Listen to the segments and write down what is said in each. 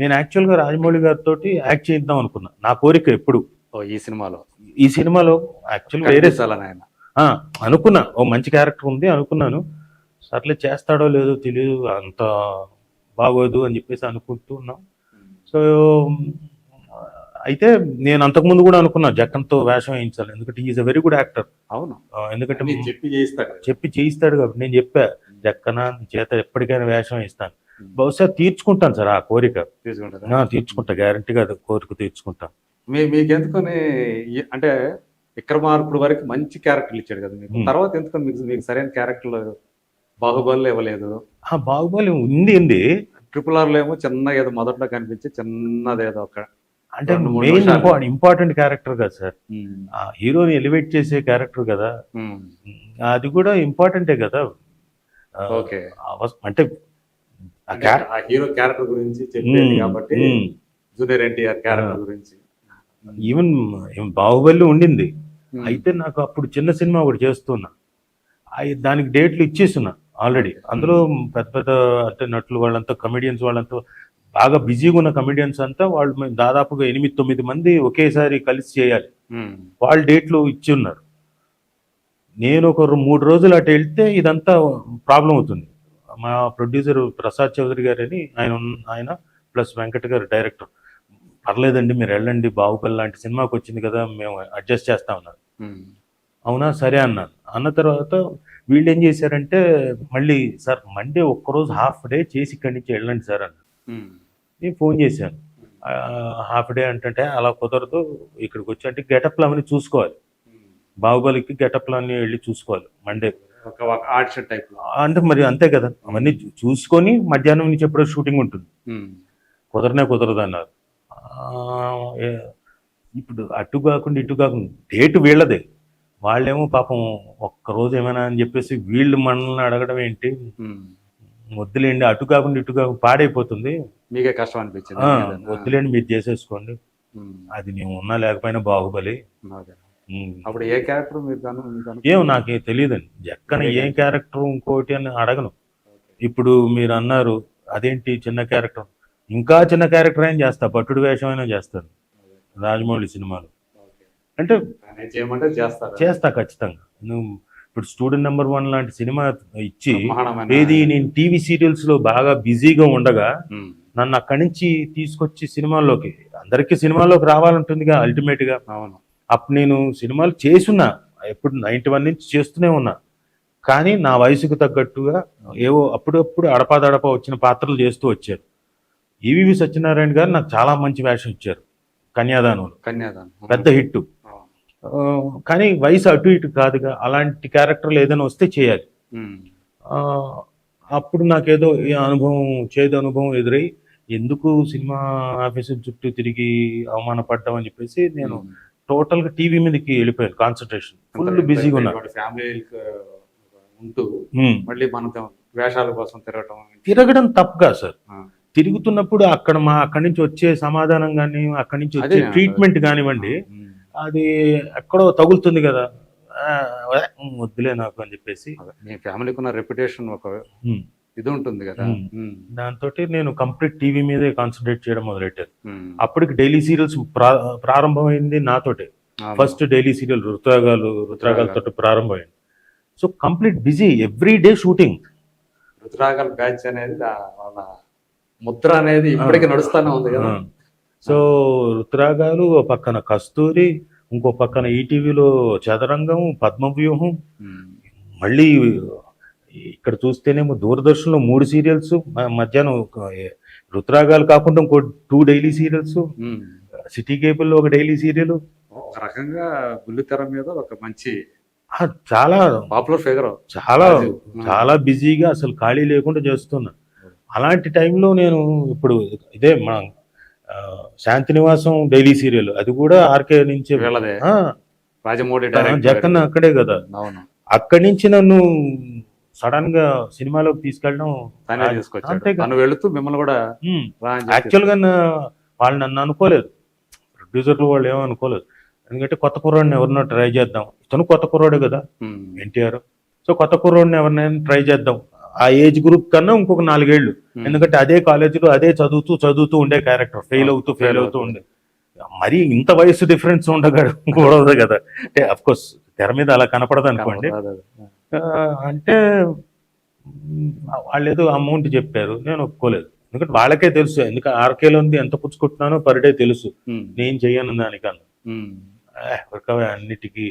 నేను యాక్చువల్గా రాజమౌళి గారితో యాక్ట్ చేద్దాం అనుకున్నా, నా కోరిక ఎప్పుడు. ఈ సినిమాలో యాక్చువల్గా వేరే ఆయన ఆ, అనుకున్నా ఓ మంచి క్యారెక్టర్ ఉంది అనుకున్నాను. సర్లే చేస్తాడో లేదో తెలియదు, అంత బాగోదు అని చెప్పేసి అనుకుంటున్నాం. సో అయితే నేను అంతకుముందు కూడా అనుకున్నా జక్కన్తో వేషం వేయించాలి, ఎందుకంటే is a very good actor. అవును, ఎందుకంటే చెప్పి చేయిస్తాడు కాబట్టి నేను చెప్పా, జక్కన చేత ఎప్పటికైనా వేషం వేయిస్తాను, బహుశా తీర్చుకుంటాను సార్ ఆ కోరిక, తీర్చుకుంటా, గ్యారంటీగా కోరిక తీర్చుకుంటా. మీకెందుకని అంటే విక్రమార్కుడు వరకు మంచి క్యారెక్టర్లు ఇచ్చాడు కదా మీకు, తర్వాత ఎందుకని మీకు సరైన క్యారెక్టర్లు బాహుబలి ఇవ్వలేదు? బాహుబలి ఉంది RRR లో ఏమో చిన్న ఏదో మొదట్లో కనిపించి చిన్నదేదో ఒక అంటే మెయిన్ ఇంపార్టెంట్ క్యారెక్టర్ కదా సార్, హీరోని ఎలివేట్ చేసే క్యారెక్టర్ కదా, అది కూడా ఇంపార్టెంటే కదా. అంటే హీరో క్యారెక్టర్ గురించి చెప్పేది కాబట్టి జూనియర్ ఎన్టీఆర్ క్యారెక్టర్ గురించి ఈవెన్ బాహుబలి ఉండింది. అయితే నాకు అప్పుడు చిన్న సినిమా ఒకటి చేస్తున్నా, దానికి డేట్లు ఇచ్చేస్తున్నా ఆల్రెడీ. అందులో పెద్ద పెద్ద అంటే నటులు వాళ్ళంతా, కమెడియన్స్ వాళ్ళంతా బాగా బిజీగా ఉన్న కమెడియన్స్ అంతా, వాళ్ళు దాదాపుగా 8-9 మంది ఒకేసారి కలిసి చేయాలి, వాళ్ళు డేట్లు ఇచ్చి ఉన్నారు. నేను ఒక 3 రోజులు అటు వెళ్తే ఇదంతా ప్రాబ్లం అవుతుంది. మా ప్రొడ్యూసర్ ప్రసాద్ చౌదరి గారు అని ఆయన ప్లస్ వెంకట్ గారు డైరెక్టర్, పర్లేదండి మీరు వెళ్ళండి, బాహుబలి లాంటి సినిమాకి వచ్చింది కదా, మేము అడ్జస్ట్ చేస్తా ఉన్నారు. అవునా సరే అన్నాను. అన్న తర్వాత వీళ్ళు ఏం చేశారంటే మళ్ళీ సార్ మండే ఒక్కరోజు హాఫ్ డే చేసి ఇక్కడి నుంచి వెళ్ళండి సార్ అన్నారు. నేను ఫోన్ చేశాను, హాఫ్ డే అంటే అలా కుదరదు, ఇక్కడికి వచ్చి అంటే గెటప్లు అవన్నీ చూసుకోవాలి, బాహుబలికి గెటప్లు అన్నీ వెళ్ళి చూసుకోవాలి మండే అంటే మరి అంతే కదా, అవన్నీ చూసుకొని మధ్యాహ్నం నుంచి ఎప్పుడో షూటింగ్ ఉంటుంది, కుదరదు అన్నారు. ఇప్పుడు అటు కాకుండా ఇటు కాకుండా డేట్ వీళ్ళదే, వాళ్ళేమో పాపం ఒక్కరోజు ఏమైనా అని చెప్పేసి వీళ్ళు మనల్ని అడగడం ఏంటి, వద్దులేండి అటు కాకుండా ఇటు కాకుండా పాడైపోతుంది, మీకే కష్టం అనిపించింది, వద్దులేండి మీరు చేసేసుకోండి, అది నేను ఉన్నా లేకపోయినా బాహుబలి. అప్పుడు ఏ క్యారెక్టర్ ఏమో నాకే తెలియదండి, జక్కన ఏం క్యారెక్టర్ ఇంకోటి అని అడగను. ఇప్పుడు మీరు అన్నారు అదేంటి చిన్న క్యారెక్టర్, ఇంకా చిన్న క్యారెక్టర్ అయినా చేస్తా, పట్టుడు వేషం అయినా చేస్తాను రాజమౌళి సినిమాలో, అంటే చేస్తా ఖచ్చితంగా. నువ్వు ఇప్పుడు స్టూడెంట్ నెంబర్ 1 లాంటి సినిమా ఇచ్చి ఏది నేను టీవీ సీరియల్స్ లో బాగా బిజీగా ఉండగా నన్ను అక్కడి నుంచి తీసుకొచ్చి సినిమాల్లోకి, అందరికీ సినిమాల్లోకి రావాలంటుందిగా అల్టిమేట్ గా. అప్పుడు నేను సినిమాలు చేసున్నా, ఎప్పుడు 91 నుంచి చేస్తూనే ఉన్నా, కానీ నా వయసుకు తగ్గట్టుగా ఏవో అప్పుడప్పుడు అడపాదడప వచ్చిన పాత్రలు చేస్తూ వచ్చారు. ఈవీవి సత్యనారాయణ గారు నాకు చాలా మంచి వేషం ఇచ్చారు కన్యాదానంలో, పెద్ద హిట్. కానీ వయసు అటు ఇటు కాదుగా, అలాంటి క్యారెక్టర్లు ఏదైనా వస్తే చేయాలి. అప్పుడు నాకేదో ఈ అనుభవం, చేదు అనుభవం ఎదురై ఎందుకు సినిమా ఆఫీసు చుట్టూ తిరిగి అవమానపడ్డాం అని చెప్పేసి నేను టోటల్ గా టీవీ మీదకి వెళ్ళిపోయాను, కాన్సన్ట్రేషన్ ఫుల్ బిజీగా ఉన్నా. తిరగడం తప్పుగా సార్, తిరుగుతున్నప్పుడు అక్కడి నుంచి వచ్చే సమాధానం కానీ అక్కడి నుంచి వచ్చే ట్రీట్మెంట్ కానివ్వండి, అది ఎక్కడో తగులుతుంది కదా, వద్దులే నాకు అని చెప్పేసి. మీ ఫ్యామిలీకి ఉన్న రెప్యుటేషన్ ఒక ఇది ఉంటుంది కదా, దాంతో నేను కంప్లీట్ టీవీ మీదే కాన్సన్ట్రేట్ చేయడం మొదలెట్టాను. అప్పటికి డైలీ సీరియల్స్ ప్రారంభమైంది నాతోటే, ఫస్ట్ డైలీ సీరియల్ రుతురాగాలతో ప్రారంభమైంది. So complete busy, every day shooting. రుతురాగాల బ్యాచ్ అనేది వాళ్ళ ముద్ర అనేది ఇప్పటికీ నడుస్తూనే ఉంది కదా. సో రుతురాగాలు ఓ పక్కన కస్తూరి, ఇంకో పక్కన ఈటీవీలో చదరంగం, పద్మవ్యూహం, మళ్ళీ ఇక్కడ చూస్తేనేమో దూరదర్శన్లో 3 సీరియల్స్, మధ్యాహ్నం రుతురాగాలు కాకుండా ఇంకో 2 డైలీ సీరియల్స్, సిటీ కేబుల్లో ఒక డైలీ సీరియల్, ఒక రకంగా బుల్లితెర మీద ఒక మంచి చాలా పాపులర్ ఫిగర్, చాలా బిజీగా అసలు ఖాళీ లేకుండా చేస్తున్నా. అలాంటి టైంలో నేను ఇప్పుడు ఇదే మన శాంతినివాసం డైలీ సీరియల్, అది కూడా ఆర్కే నుంచి, రాజమౌళి జక్కన్న అక్కడే కదా, అక్కడి నుంచి నన్ను సడన్ గా సినిమాలోకి తీసుకెళ్ళడం. యాక్చువల్ గా వాళ్ళు నన్ను అనుకోలేదు, ప్రొడ్యూసర్లు వాళ్ళు ఏమో అనుకోలేదు, ఎందుకంటే కొత్త కుర్రాడిని ఎవరినో ట్రై చేద్దాం, ఇతను కొత్త కుర్రాడు కదా ఎన్టీఆర్, సో కొత్త కుర్రాడిని ఎవరినైనా ట్రై చేద్దాం ఆ ఏజ్ గ్రూప్ కన్నా ఇంకొక 4 ఏళ్ళు. ఎందుకంటే అదే కాలేజీలో అదే చదువుతూ ఉండే క్యారెక్టర్, ఫెయిల్ అవుతూ ఉండే. మరి ఇంత వయసు డిఫరెన్స్ ఉండకూడదు కదా. అంటే అఫ్ కోర్స్ తెర మీద అలా కనపడదు అనుకోండి. ఆ, అంటే వాళ్ళు ఏదో అమౌంట్ చెప్పారు, నేను ఒప్పుకోలేదు. ఎందుకంటే వాళ్ళకే తెలుసు, ఎందుకంటే ఆర్కేలో ఉంది ఎంత పుచ్చుకుంటున్నానో పర్ డే తెలుసు. నేను చెయ్యను దానికన్నా అన్నిటికీ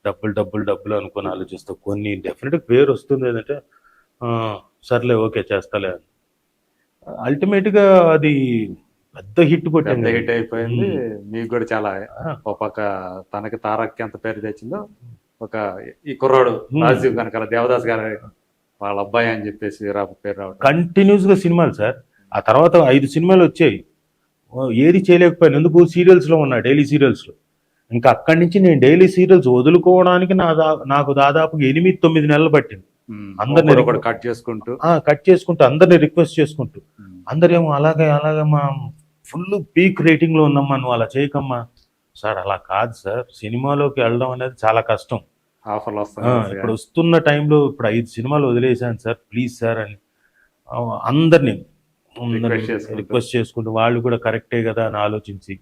డబ్బులు అనుకుని ఆలోచిస్తా. కొన్ని డెఫినెట్ పేరు వస్తుంది ఏంటంటే సర్లే ఓకే చేస్తాలే అని. అల్టిమేట్ గా అది పెద్ద హిట్ కొట్టింది. హిట్ అయిపోయింది. మీకు కూడా చాలా ఒక తనకి తారక్కి ఎంత పేరు తెచ్చిందో, ఒక ఈ కుర్రాడు రాజీవ్ కనకాల దేవదాస్ గారి వాళ్ళ అబ్బాయి అని చెప్పేసి పేరు రావడం. కంటిన్యూస్ గా సినిమాలు సార్. ఆ తర్వాత 5 సినిమాలు వచ్చాయి, ఏది చేయలేకపోయాను. ఎందుకు సీరియల్స్ లో ఉన్నా, డైలీ సీరియల్స్ లో. ఇంకా అక్కడి నుంచి నేను డైలీ సీరియల్స్ వదులుకోవడానికి నాకు దాదాపు 8-9 నెలలు పట్టింది. అందరిని కట్ చేసుకుంటూ అందరిని రిక్వెస్ట్ చేసుకుంటూ, అందరేమో అలాగే మా ఫుల్ పీక్ రేటింగ్ లో ఉన్నామ్మా, నువ్వు అలా చేయకమ్మా. సార్ అలా కాదు సార్, సినిమాలోకి వెళ్ళడం అనేది చాలా కష్టం. ఆఫర్లు ఇప్పుడు వస్తున్న టైంలో ఇప్పుడు 5 సినిమాలు వదిలేసాను సార్, ప్లీజ్ సార్ అని అందరినీ రిక్వెస్ట్ చేసుకుంటూ, వాళ్ళు కూడా కరెక్టే కదా అని ఆలోచించి,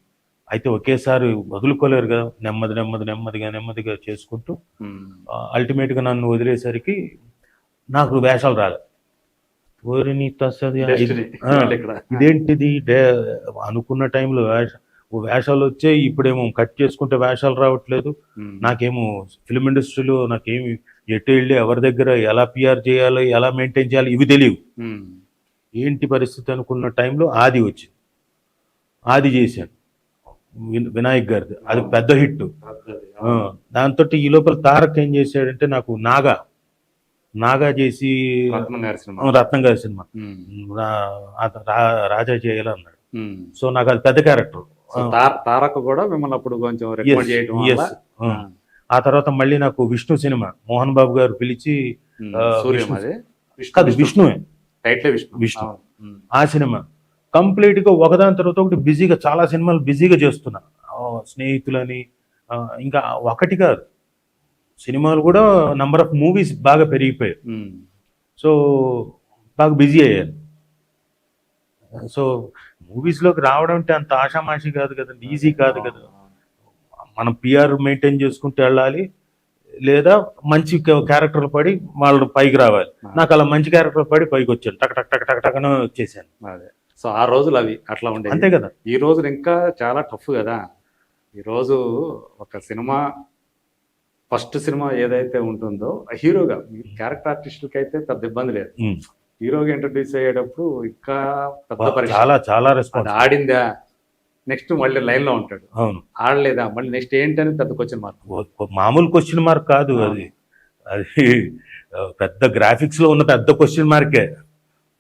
అయితే ఒకేసారి వదులుకోలేరు కదా, నెమ్మదిగా చేసుకుంటూ అల్టిమేట్ గా నన్ను వదిలేసరికి నాకు వేషాలు రాలేదు. ఇదేంటిది అనుకున్న టైంలో వేషాలు వచ్చాయి, ఇప్పుడేమో కట్ చేసుకుంటే వేషాలు రావట్లేదు. నాకేమో ఫిల్మ్ ఇండస్ట్రీలో నాకేమి ఎటు వెళ్ళి ఎవరి దగ్గర ఎలా పిఆర్ చేయాలి, ఎలా మెయింటైన్ చేయాలి ఇవి తెలియవు. ఏంటి పరిస్థితి అనుకున్న టైంలో ఆది వచ్చింది, ఆది చేశాను వినాయక్ గారిది, అది పెద్ద హిట్. దాంతో ఈ లోపల తారక్ ఏం చేశాడంటే నాకు నాగా చేసి రత్నం గారి సినిమా రాజా చేయాలన్నాడు. సో నాకు అది పెద్ద క్యారెక్టర్. తారక్ కూడా మిమ్మల్ని అప్పుడు కొంచెం రికమెండ్ చేయడం. ఆ తర్వాత మళ్ళీ నాకు విష్ణు సినిమా మోహన్ బాబు గారు పిలిచి, విష్ణువే విష్ణు, ఆ సినిమా కంప్లీట్ గా ఒకదాని తర్వాత ఒకటి బిజీగా, చాలా సినిమాలు బిజీగా చేస్తున్నా. స్నేహితులని ఇంకా ఒకటి కాదు, సినిమాలు కూడా నంబర్ ఆఫ్ మూవీస్ బాగా పెరిగిపోయాయి. సో బాగా బిజీ అయ్యాను. సో మూవీస్లోకి రావడం అంటే అంత ఆషామాషి కాదు కదండి, ఈజీ కాదు కదా. మనం పిఆర్ మెయింటైన్ చేసుకుంటూ వెళ్ళాలి, లేదా మంచి క్యారెక్టర్లు పడి వాళ్ళు పైకి రావాలి. నాకు అలా మంచి క్యారెక్టర్ పడి పైకి వచ్చాను, టక్ టక్ టక్ టక్ టక్ అని వచ్చేసాను. అదే సో ఆ రోజులు అవి అట్లా ఉండే, అంతే కదా. ఈ రోజులు ఇంకా చాలా టఫ్ కదా. ఈరోజు ఒక సినిమా ఫస్ట్ సినిమా ఏదైతే ఉంటుందో హీరోగా, క్యారెక్టర్ ఆర్టిస్టులకి అయితే పెద్ద ఇబ్బంది లేదు. హీరోగా ఇంట్రడ్యూస్ అయ్యేటప్పుడు ఇంకా పెద్ద చాలా రెస్పాన్స్. ఆడిందా, నెక్స్ట్ మళ్ళీ లైన్ లో ఉంటాడు. అవును, ఆడలేదా, మళ్ళీ నెక్స్ట్ ఏంటని పెద్ద క్వశ్చన్ మార్క్. మామూలు క్వశ్చన్ మార్క్ కాదు అది పెద్ద గ్రాఫిక్స్ లో ఉన్న పెద్ద క్వశ్చన్ మార్కే.